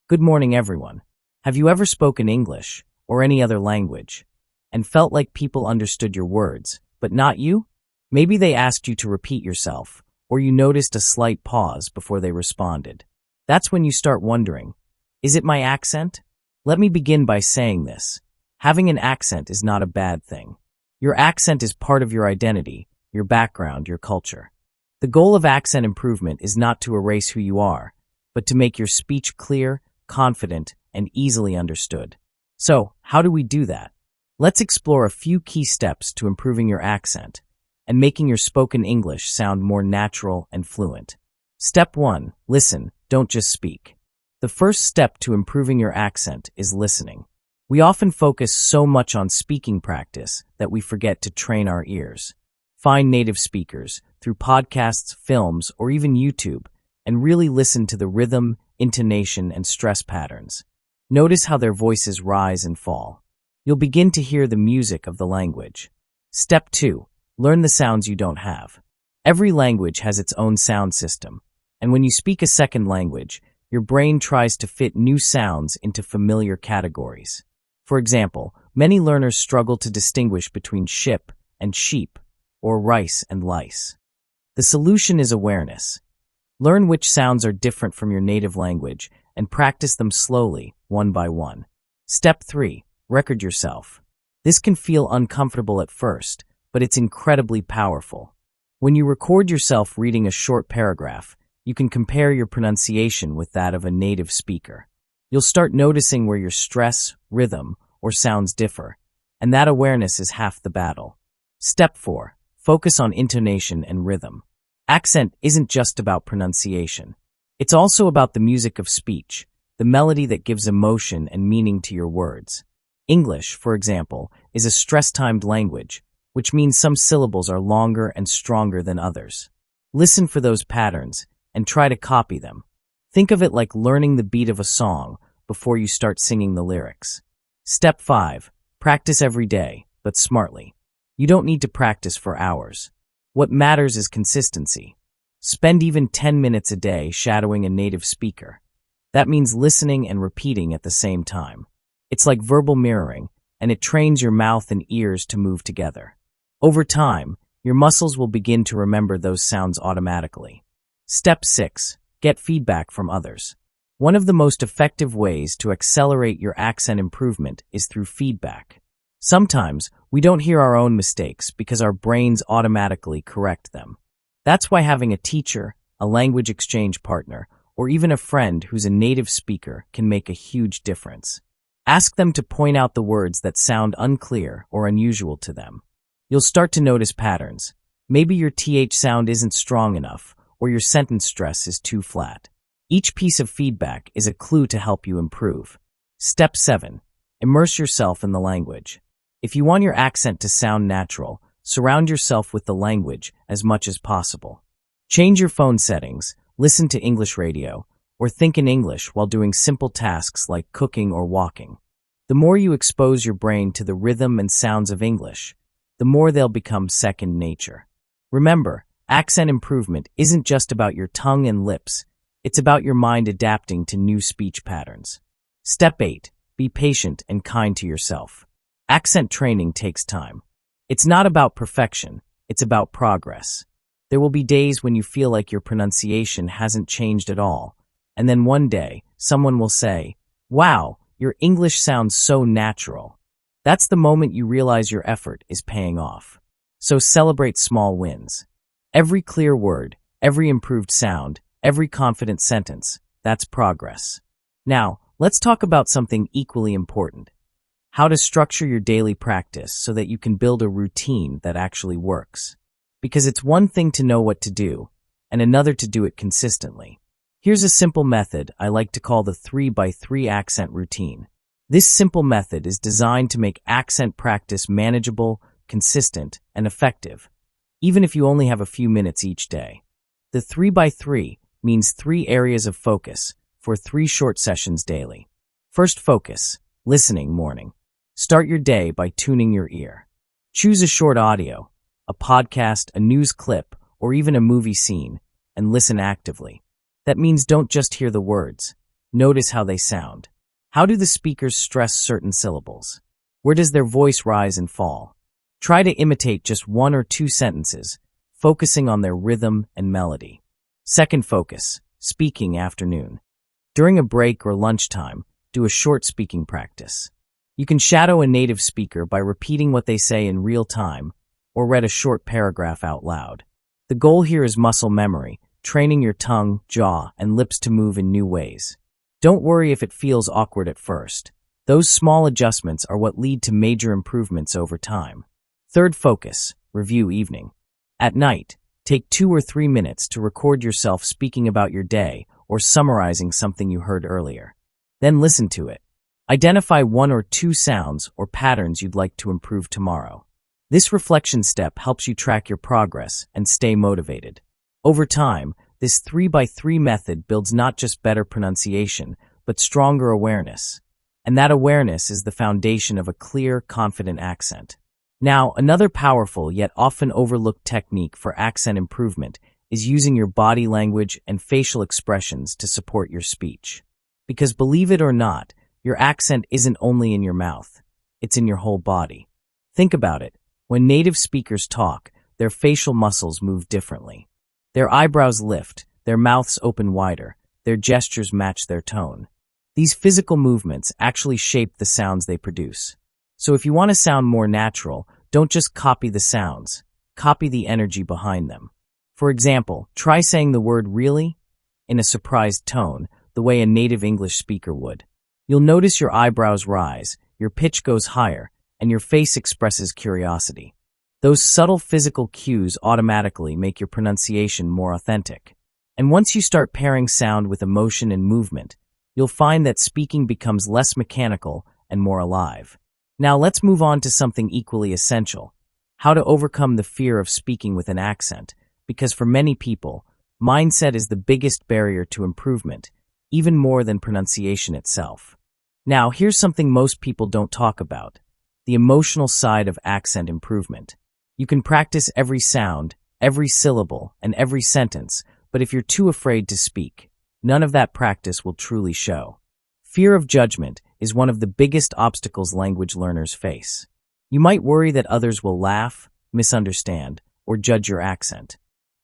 Good morning, everyone. Have you ever spoken English or any other language and felt like people understood your words, but not you? Maybe they asked you to repeat yourself, or you noticed a slight pause before they responded. That's when you start wondering, is it my accent? Let me begin by saying this. Having an accent is not a bad thing. Your accent is part of your identity, your background, your culture. The goal of accent improvement is not to erase who you are, but to make your speech clear, confident, and easily understood. So, how do we do that? Let's explore a few key steps to improving your accent and making your spoken English sound more natural and fluent. Step 1. Listen, don't just speak. The first step to improving your accent is listening. We often focus so much on speaking practice that we forget to train our ears. Find native speakers through podcasts, films, or even YouTube, and really listen to the rhythm, intonation, and stress patterns. Notice how their voices rise and fall. You'll begin to hear the music of the language. Step 2. Learn the sounds you don't have. Every language has its own sound system, and when you speak a second language, your brain tries to fit new sounds into familiar categories. For example, many learners struggle to distinguish between ship and sheep, or rice and lice. The solution is awareness. Learn which sounds are different from your native language and practice them slowly, one by one. Step 3. Record yourself. This can feel uncomfortable at first, but it's incredibly powerful. When you record yourself reading a short paragraph, you can compare your pronunciation with that of a native speaker. You'll start noticing where your stress, rhythm, or sounds differ, and that awareness is half the battle. Step 4. Focus on intonation and rhythm. Accent isn't just about pronunciation. It's also about the music of speech, the melody that gives emotion and meaning to your words. English, for example, is a stress-timed language, which means some syllables are longer and stronger than others. Listen for those patterns and try to copy them. Think of it like learning the beat of a song before you start singing the lyrics. Step 5. Practice every day, but smartly. You don't need to practice for hours. What matters is consistency. Spend even 10 minutes a day shadowing a native speaker. That means listening and repeating at the same time. It's like verbal mirroring, and it trains your mouth and ears to move together. Over time, your muscles will begin to remember those sounds automatically. Step 6. Get feedback from others. One of the most effective ways to accelerate your accent improvement is through feedback. Sometimes, we don't hear our own mistakes because our brains automatically correct them. That's why having a teacher, a language exchange partner, or even a friend who's a native speaker can make a huge difference. Ask them to point out the words that sound unclear or unusual to them. You'll start to notice patterns. Maybe your TH sound isn't strong enough, or your sentence stress is too flat. Each piece of feedback is a clue to help you improve. Step 7. Immerse yourself in the language. If you want your accent to sound natural, surround yourself with the language as much as possible. Change your phone settings, listen to English radio, or think in English while doing simple tasks like cooking or walking. The more you expose your brain to the rhythm and sounds of English, the more they'll become second nature. Remember, accent improvement isn't just about your tongue and lips, it's about your mind adapting to new speech patterns. Step 8. Be patient and kind to yourself. Accent training takes time. It's not about perfection, it's about progress. There will be days when you feel like your pronunciation hasn't changed at all, and then one day, someone will say, "Wow, your English sounds so natural." That's the moment you realize your effort is paying off. So celebrate small wins. Every clear word, every improved sound, every confident sentence, that's progress. Now, let's talk about something equally important. How to structure your daily practice so that you can build a routine that actually works. Because it's one thing to know what to do, and another to do it consistently. Here's a simple method I like to call the 3x3 accent routine. This simple method is designed to make accent practice manageable, consistent, and effective, even if you only have a few minutes each day. The 3x3 means 3 areas of focus for 3 short sessions daily. First focus, listening morning. Start your day by tuning your ear. Choose a short audio, a podcast, a news clip, or even a movie scene, and listen actively. That means don't just hear the words. Notice how they sound. How do the speakers stress certain syllables? Where does their voice rise and fall? Try to imitate just 1 or 2 sentences, focusing on their rhythm and melody. Second focus, speaking afternoon. During a break or lunchtime, do a short speaking practice. You can shadow a native speaker by repeating what they say in real time or read a short paragraph out loud. The goal here is muscle memory, training your tongue, jaw, and lips to move in new ways. Don't worry if it feels awkward at first. Those small adjustments are what lead to major improvements over time. Third focus, review evening. At night, take 2 or 3 minutes to record yourself speaking about your day or summarizing something you heard earlier. Then listen to it. Identify 1 or 2 sounds or patterns you'd like to improve tomorrow. This reflection step helps you track your progress and stay motivated. Over time, this 3x3 method builds not just better pronunciation, but stronger awareness. And that awareness is the foundation of a clear, confident accent. Now, another powerful yet often overlooked technique for accent improvement is using your body language and facial expressions to support your speech. Because believe it or not, your accent isn't only in your mouth, it's in your whole body. Think about it. When native speakers talk, their facial muscles move differently. Their eyebrows lift, their mouths open wider, their gestures match their tone. These physical movements actually shape the sounds they produce. So if you want to sound more natural, don't just copy the sounds, copy the energy behind them. For example, try saying the word really in a surprised tone, the way a native English speaker would. You'll notice your eyebrows rise, your pitch goes higher, and your face expresses curiosity. Those subtle physical cues automatically make your pronunciation more authentic. And once you start pairing sound with emotion and movement, you'll find that speaking becomes less mechanical and more alive. Now let's move on to something equally essential: how to overcome the fear of speaking with an accent, because for many people, mindset is the biggest barrier to improvement, even more than pronunciation itself. Now, here's something most people don't talk about: the emotional side of accent improvement. You can practice every sound, every syllable, and every sentence, but if you're too afraid to speak, none of that practice will truly show. Fear of judgment is one of the biggest obstacles language learners face. You might worry that others will laugh, misunderstand, or judge your accent.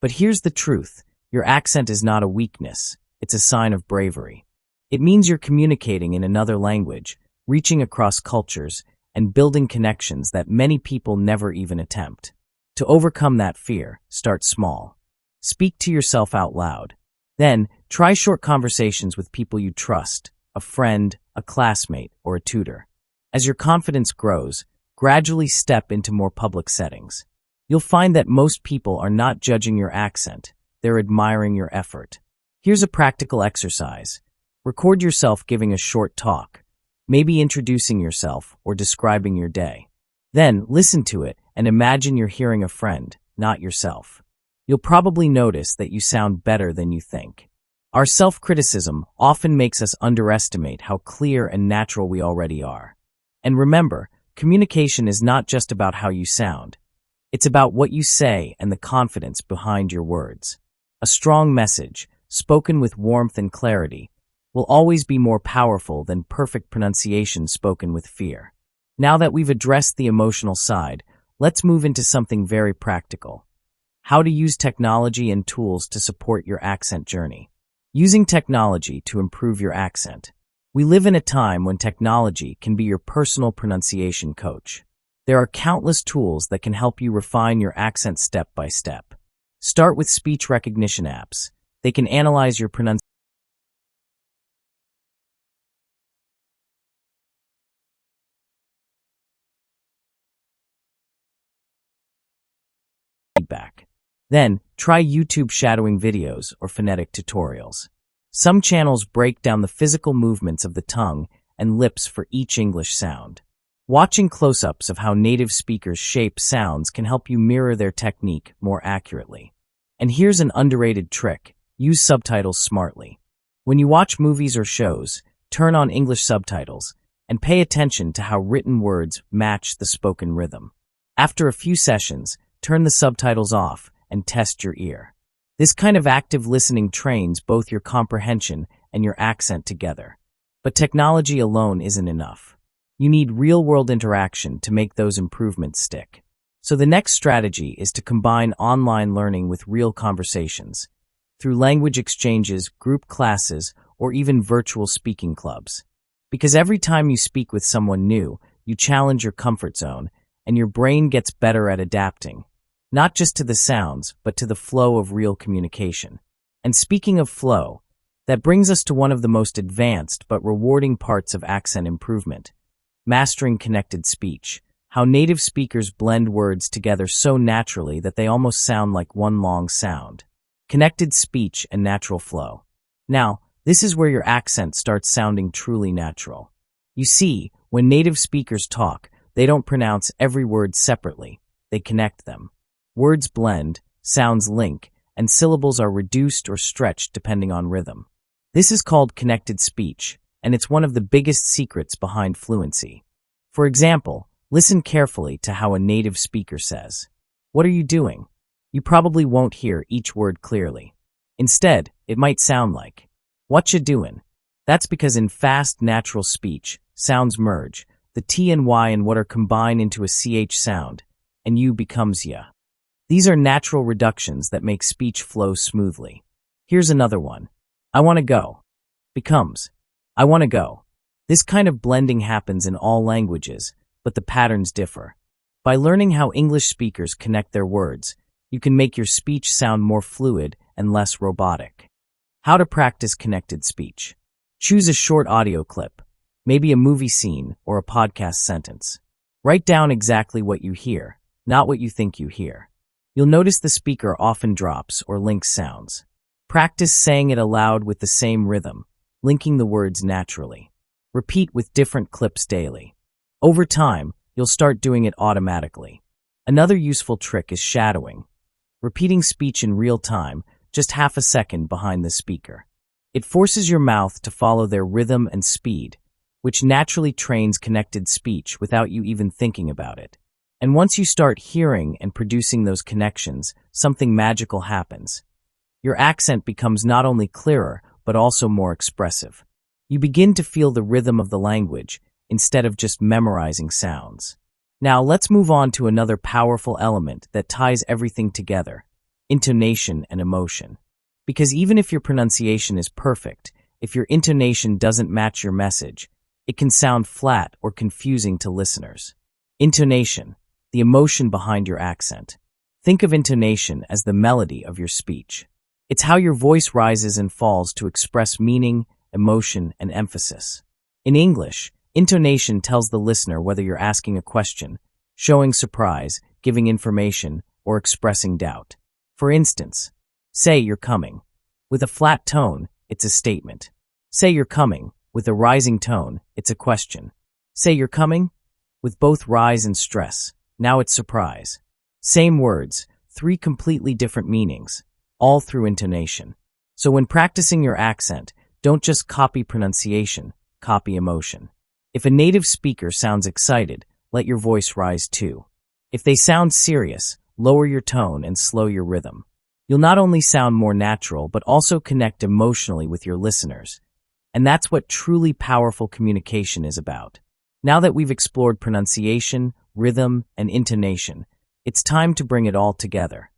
But here's the truth: your accent is not a weakness, it's a sign of bravery. It means you're communicating in another language, reaching across cultures, and building connections that many people never even attempt. To overcome that fear, start small. Speak to yourself out loud. Then, try short conversations with people you trust, a friend, a classmate, or a tutor. As your confidence grows, gradually step into more public settings. You'll find that most people are not judging your accent, they're admiring your effort. Here's a practical exercise. Record yourself giving a short talk, maybe introducing yourself or describing your day. Then, listen to it and imagine you're hearing a friend, not yourself. You'll probably notice that you sound better than you think. Our self-criticism often makes us underestimate how clear and natural we already are. And remember, communication is not just about how you sound. It's about what you say and the confidence behind your words. A strong message, spoken with warmth and clarity, will always be more powerful than perfect pronunciation spoken with fear. Now that we've addressed the emotional side, let's move into something very practical: how to use technology and tools to support your accent journey. Using technology to improve your accent. We live in a time when technology can be your personal pronunciation coach. There are countless tools that can help you refine your accent step by step. Start with speech recognition apps. They can analyze your pronunciation feedback. Then, try YouTube shadowing videos or phonetic tutorials. Some channels break down the physical movements of the tongue and lips for each English sound. Watching close-ups of how native speakers shape sounds can help you mirror their technique more accurately. And here's an underrated trick: use subtitles smartly. When you watch movies or shows, turn on English subtitles and pay attention to how written words match the spoken rhythm. After a few sessions, turn the subtitles off and test your ear. This kind of active listening trains both your comprehension and your accent together. But technology alone isn't enough. You need real-world interaction to make those improvements stick. So the next strategy is to combine online learning with real conversations through language exchanges, group classes, or even virtual speaking clubs. Because every time you speak with someone new, you challenge your comfort zone, and your brain gets better at adapting, not just to the sounds, but to the flow of real communication. And speaking of flow, that brings us to one of the most advanced but rewarding parts of accent improvement: mastering connected speech. How native speakers blend words together so naturally that they almost sound like one long sound. Connected speech and natural flow. Now, this is where your accent starts sounding truly natural. You see, when native speakers talk, they don't pronounce every word separately. They connect them. Words blend, sounds link, and syllables are reduced or stretched depending on rhythm. This is called connected speech, and it's one of the biggest secrets behind fluency. For example, listen carefully to how a native speaker says, "What are you doing?" You probably won't hear each word clearly. Instead, it might sound like, "What you doing?" That's because in fast, natural speech, sounds merge. The T and Y and what are combined into a CH sound, and U becomes ya. These are natural reductions that make speech flow smoothly. Here's another one. "I want to go" becomes, "I want to go." This kind of blending happens in all languages, but the patterns differ. By learning how English speakers connect their words, you can make your speech sound more fluid and less robotic. How to practice connected speech. Choose a short audio clip, maybe a movie scene or a podcast sentence. Write down exactly what you hear, not what you think you hear. You'll notice the speaker often drops or links sounds. Practice saying it aloud with the same rhythm, linking the words naturally. Repeat with different clips daily. Over time, you'll start doing it automatically. Another useful trick is shadowing. Repeating speech in real time, just half a second behind the speaker. It forces your mouth to follow their rhythm and speed, which naturally trains connected speech without you even thinking about it. And once you start hearing and producing those connections, something magical happens. Your accent becomes not only clearer, but also more expressive. You begin to feel the rhythm of the language instead of just memorizing sounds. Now let's move on to another powerful element that ties everything together: intonation and emotion. Because even if your pronunciation is perfect, if your intonation doesn't match your message, it can sound flat or confusing to listeners. Intonation, the emotion behind your accent. Think of intonation as the melody of your speech. It's how your voice rises and falls to express meaning, emotion, and emphasis. In English, intonation tells the listener whether you're asking a question, showing surprise, giving information, or expressing doubt. For instance, say "you're coming." With a flat tone, it's a statement. Say "you're coming." With a rising tone, it's a question. Say "you're coming." With both rise and stress, now it's surprise. Same words, three completely different meanings, all through intonation. So when practicing your accent, don't just copy pronunciation, copy emotion. If a native speaker sounds excited, let your voice rise too. If they sound serious, lower your tone and slow your rhythm. You'll not only sound more natural, but also connect emotionally with your listeners. And that's what truly powerful communication is about. Now that we've explored pronunciation, rhythm, and intonation, it's time to bring it all together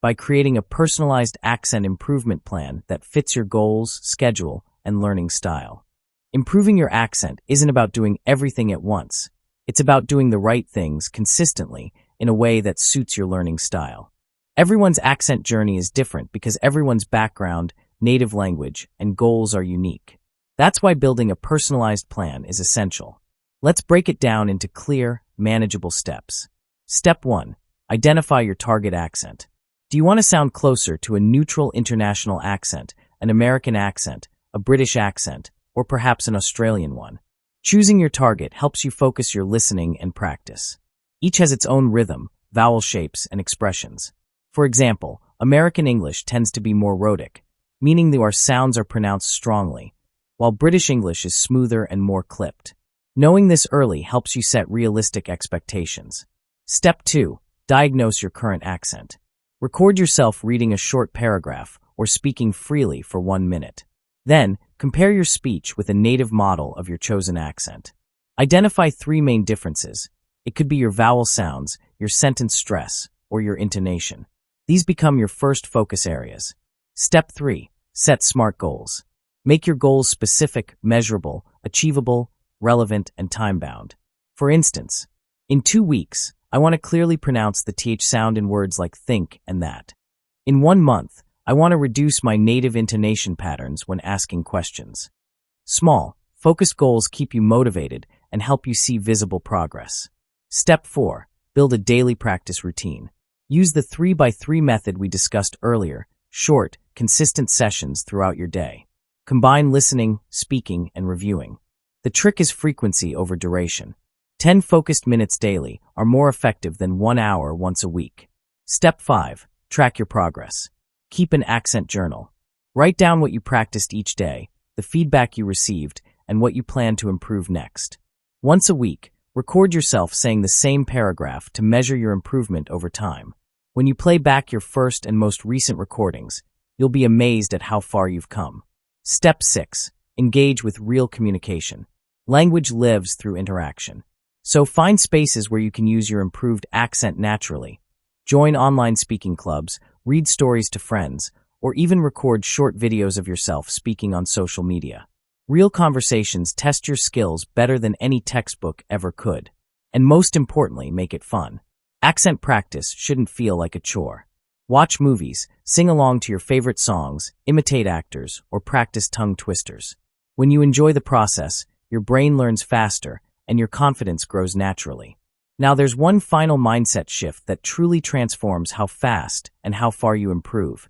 by creating a personalized accent improvement plan that fits your goals, schedule, and learning style. Improving your accent isn't about doing everything at once. It's about doing the right things consistently in a way that suits your learning style. Everyone's accent journey is different because everyone's background, native language, and goals are unique. That's why building a personalized plan is essential. Let's break it down into clear, manageable steps. Step 1. Identify your target accent. Do you want to sound closer to a neutral international accent, an American accent, a British accent, or perhaps an Australian one? Choosing your target helps you focus your listening and practice. Each has its own rhythm, vowel shapes, and expressions. For example, American English tends to be more rhotic, meaning that our sounds are pronounced strongly, while British English is smoother and more clipped. Knowing this early helps you set realistic expectations. Step 2. Diagnose your current accent. Record yourself reading a short paragraph or speaking freely for 1 minute. Then, compare your speech with a native model of your chosen accent. Identify three main differences. It could be your vowel sounds, your sentence stress, or your intonation. These become your first focus areas. Step 3. Set SMART goals. Make your goals specific, measurable, achievable, relevant, and time-bound. For instance, in 2 weeks, I want to clearly pronounce the TH sound in words like think and that. In 1 month, I want to reduce my native intonation patterns when asking questions. Small, focused goals keep you motivated and help you see visible progress. Step 4. Build a daily practice routine. Use the 3x3 method we discussed earlier, short, consistent sessions throughout your day. Combine listening, speaking, and reviewing. The trick is frequency over duration. 10 focused minutes daily are more effective than 1 hour once a week. Step 5. Track your progress. Keep an accent journal. Write down what you practiced each day, the feedback you received, and what you plan to improve next. Once a week, record yourself saying the same paragraph to measure your improvement over time. When you play back your first and most recent recordings, you'll be amazed at how far you've come. Step 6. Engage with real communication. Language lives through interaction. So find spaces where you can use your improved accent naturally. Join online speaking clubs, read stories to friends, or even record short videos of yourself speaking on social media. Real conversations test your skills better than any textbook ever could. And most importantly, make it fun. Accent practice shouldn't feel like a chore. Watch movies, sing along to your favorite songs, imitate actors, or practice tongue twisters. When you enjoy the process, your brain learns faster, and your confidence grows naturally. Now there's one final mindset shift that truly transforms how fast and how far you improve,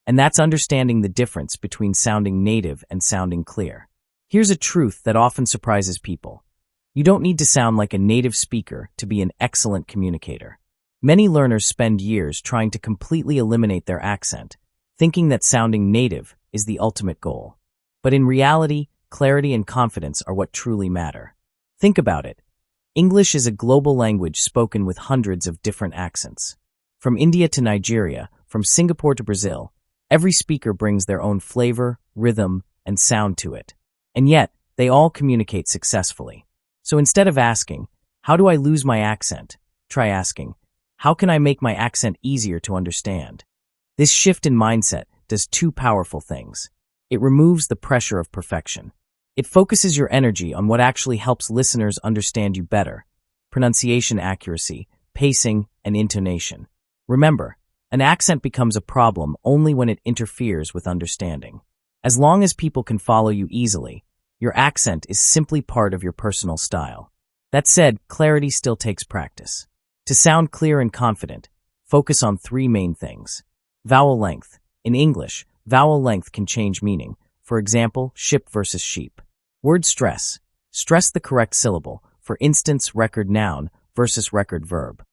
and that's understanding the difference between sounding native and sounding clear. Here's a truth that often surprises people. You don't need to sound like a native speaker to be an excellent communicator. Many learners spend years trying to completely eliminate their accent, thinking that sounding native is the ultimate goal. But in reality, clarity and confidence are what truly matter. Think about it. English is a global language spoken with hundreds of different accents. From India to Nigeria, from Singapore to Brazil, every speaker brings their own flavor, rhythm, and sound to it. And yet, they all communicate successfully. So instead of asking, how do I lose my accent? Try asking, how can I make my accent easier to understand? This shift in mindset does 2 powerful things. It removes the pressure of perfection. It focuses your energy on what actually helps listeners understand you better: pronunciation accuracy, pacing, and intonation. Remember, an accent becomes a problem only when it interferes with understanding. As long as people can follow you easily, your accent is simply part of your personal style. That said, clarity still takes practice. To sound clear and confident, focus on 3 main things. Vowel length. In English, vowel length can change meaning. For example, ship versus sheep. Word stress. Stress the correct syllable. For instance, record noun versus record verb.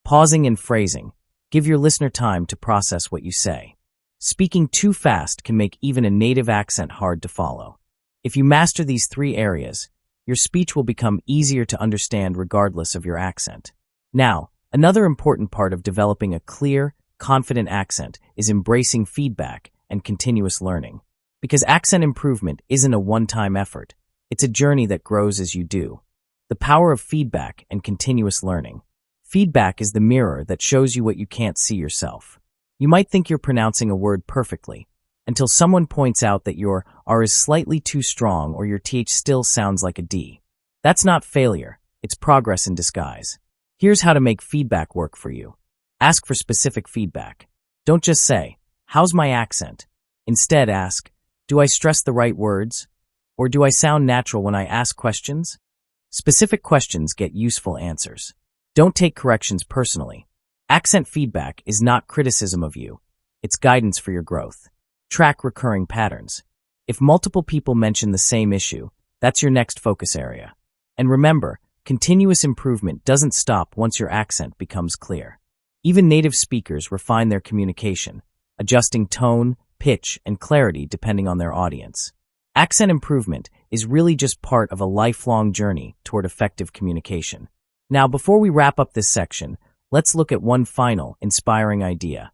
Pausing and phrasing. Give your listener time to process what you say. Speaking too fast can make even a native accent hard to follow. If you master these 3 areas, your speech will become easier to understand regardless of your accent. Now, another important part of developing a clear, confident accent is embracing feedback and continuous learning. Because accent improvement isn't a one-time effort, it's a journey that grows as you do. The power of feedback and continuous learning. Feedback is the mirror that shows you what you can't see yourself. You might think you're pronouncing a word perfectly, until someone points out that your R is slightly too strong or your TH still sounds like a D. That's not failure, it's progress in disguise. Here's how to make feedback work for you. Ask for specific feedback. Don't just say, "How's my accent?" Instead ask, "Do I stress the right words? Or do I sound natural when I ask questions?" Specific questions get useful answers. Don't take corrections personally. Accent feedback is not criticism of you. It's guidance for your growth. Track recurring patterns. If multiple people mention the same issue, that's your next focus area. And remember, continuous improvement doesn't stop once your accent becomes clear. Even native speakers refine their communication, adjusting tone, pitch, and clarity depending on their audience. Accent improvement is really just part of a lifelong journey toward effective communication. Now, before we wrap up this section, let's look at one final, inspiring idea: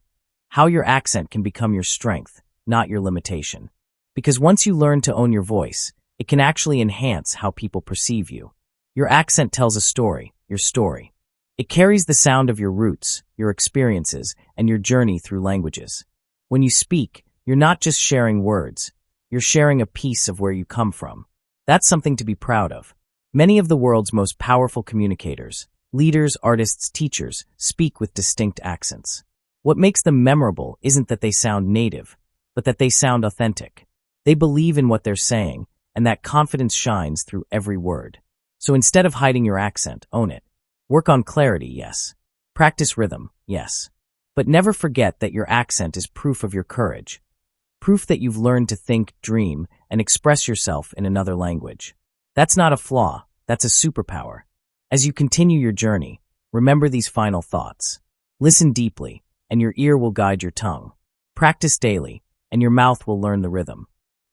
how your accent can become your strength, not your limitation. Because once you learn to own your voice, it can actually enhance how people perceive you. Your accent tells a story, your story. It carries the sound of your roots, your experiences, and your journey through languages. When you speak, you're not just sharing words, you're sharing a piece of where you come from. That's something to be proud of. Many of the world's most powerful communicators, leaders, artists, teachers, speak with distinct accents. What makes them memorable isn't that they sound native, but that they sound authentic. They believe in what they're saying, and that confidence shines through every word. So instead of hiding your accent, own it. Work on clarity, yes. Practice rhythm, yes. But never forget that your accent is proof of your courage. Proof that you've learned to think, dream, and express yourself in another language. That's not a flaw, that's a superpower. As you continue your journey, remember these final thoughts. Listen deeply, and your ear will guide your tongue. Practice daily, and your mouth will learn the rhythm.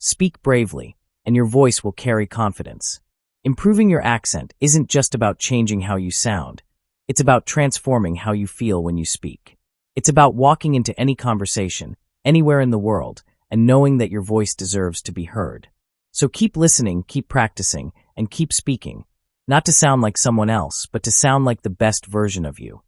Speak bravely, and your voice will carry confidence. Improving your accent isn't just about changing how you sound. It's about transforming how you feel when you speak. It's about walking into any conversation, anywhere in the world, and knowing that your voice deserves to be heard. So keep listening, keep practicing, and keep speaking, not to sound like someone else, but to sound like the best version of you.